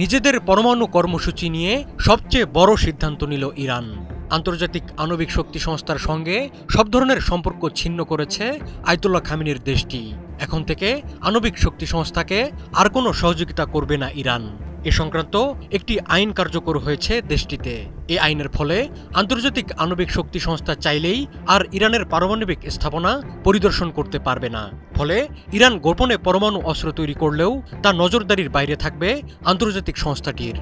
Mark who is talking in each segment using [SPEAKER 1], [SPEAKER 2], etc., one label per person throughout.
[SPEAKER 1] নিজেদের পরমাণু কর্মসূচি নিয়ে সবচেয়ে বড় সিদ্ধান্ত নিল ইরান। আন্তর্জাতিক আণবিক শক্তি সংস্থার সঙ্গে সব ধরনের সম্পর্ক ছিন্ন করেছে আয়াতুল্লাহ খামেনির দেশটি। এখন থেকে আণবিক শক্তি সংস্থাকে আর কোনো সহযোগিতা করবে না ইরান। এ সংক্রান্ত একটি আইন কার্যকর হয়েছে দেশটিতে। এই আইনের ফলে আন্তর্জাতিক আণবিক শক্তি সংস্থা চাইলেই আর ইরানের পারমাণবিক স্থাপনা পরিদর্শন করতে পারবে না। ফলে ইরান গোপনে পরমাণু অস্ত্র তৈরি করলেও তা নজরদারির বাইরে থাকবে আন্তর্জাতিক সংস্থাটির।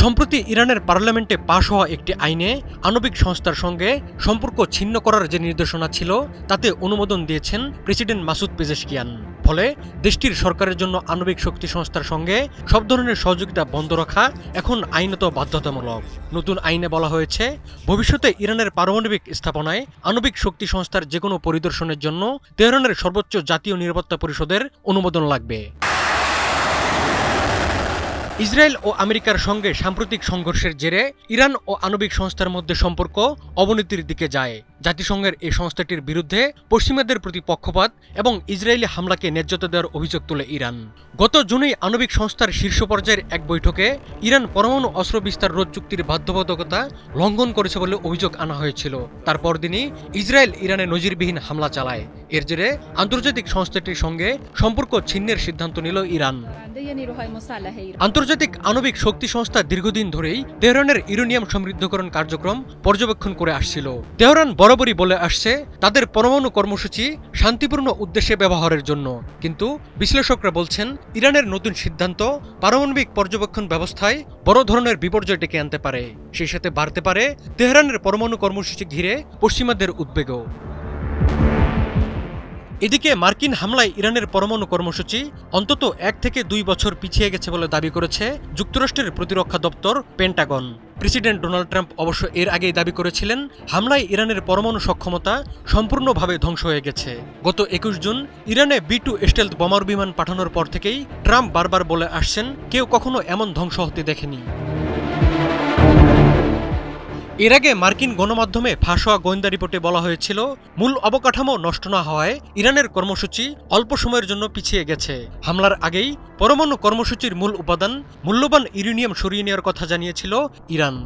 [SPEAKER 1] সম্প্রতি ইরানের পার্লামেন্টে পাশ হওয়া একটি আইনে আণবিক সংস্থার সঙ্গে সম্পর্ক ছিন্ন করার যে নির্দেশনা ছিল তাতে অনুমোদন দিয়েছেন প্রেসিডেন্ট মাসুদ পেজেশকিয়ান। ফলে দেশটির সরকারের জন্য আণবিক শক্তি সংস্থার সঙ্গে সব ধরনের সহযোগিতা বন্ধ রাখা এখন আইনত বাধ্যতামূলক। নতুন আইনে বলা হয়েছে, ভবিষ্যতে ইরানের পারমাণবিক স্থাপনায় আণবিক শক্তি সংস্থার যেকোনো পরিদর্শনের জন্য তেহরানের সর্বোচ্চ জাতীয় নিরাপত্তা পরিষদের অনুমোদন লাগবে। ইসরায়েল ও আমেরিকার সঙ্গে সাম্প্রতিক সংঘর্ষের জেরে ইরান ও আণবিক সংস্থার মধ্যে সম্পর্ক অবনতির দিকে যায়। জাতিসংঘের এই সংস্থাটির বিরুদ্ধে পশ্চিমাদের প্রতি পক্ষপাত এবং ইসরায়েলি হামলাকে ন্যায্যতা দেওয়ার অভিযোগ তোলে ইরান। গত জুনেই আণবিক সংস্থার শীর্ষ পর্যায়ের এক বৈঠকে ইরান পরমাণু অস্ত্র বিস্তার রোধ চুক্তির বাধ্যবাধকতা লঙ্ঘন করেছে বলে অভিযোগ আনা হয়েছিল। তার পরদিনই ইসরায়েল ইরানে নজিরবিহীন হামলা চালায়। এর জেরে আন্তর্জাতিক সংস্থাটির সঙ্গে সম্পর্ক ছিন্নের সিদ্ধান্ত নিল ইরান। আন্তর্জাতিক আণবিক শক্তি সংস্থা দীর্ঘদিন ধরেই তেহরানের ইউরেনিয়াম সমৃদ্ধকরণ কার্যক্রম পর্যবেক্ষণ করে আসছিল। তেহরান বরাবরই বলে আসছে তাদের পরমাণু কর্মসূচি শান্তিপূর্ণ উদ্দেশ্যে ব্যবহারের জন্য। কিন্তু বিশ্লেষকরা বলছেন ইরানের নতুন সিদ্ধান্ত পারমাণবিক পর্যবেক্ষণ ব্যবস্থায় বড় ধরনের বিপর্যয় ডেকে আনতে পারে। সেই সাথে বাড়তে পারে তেহরানের পরমাণু কর্মসূচি ঘিরে পশ্চিমাদের উদ্বেগও। এদিকে মার্কিন হামলায় ইরানের পরমাণু কর্মসূচি অন্তত 1 থেকে 2 বছর পিছিয়ে গেছে বলে দাবি করেছে যুক্তরাষ্ট্রের প্রতিরক্ষা দপ্তর পেন্টাগন। প্রেসিডেন্ট ডোনাল্ড ট্রাম্প অবশ্য এর আগেই দাবি করেছিলেন হামলায় ইরানের পরমাণু সক্ষমতা সম্পূর্ণভাবে ধ্বংস হয়ে গেছে। গত 21 জুন ইরানে B-2 স্টেলথ বোমারু বিমান পাঠানোর পর থেকেই ট্রাম্প বারবার বলে আসছেন কেউ কখনো এমন ধ্বংস হতে দেখেনি। এর আগে মার্কিন গণমাধ্যমে ফাঁস হওয়া গোয়েন্দা রিপোর্টে বলা হয়েছিল মূল অবকাঠামো নষ্ট না হওয়ায় ইরানের কর্মসূচি অল্প সময়ের জন্য পিছিয়ে গেছে। হামলার আগেই পরমাণু কর্মসূচির মূল উপাদান মূল্যবান ইউরেনিয়াম সরিয়ে নেওয়ার কথা জানিয়েছিল ইরান।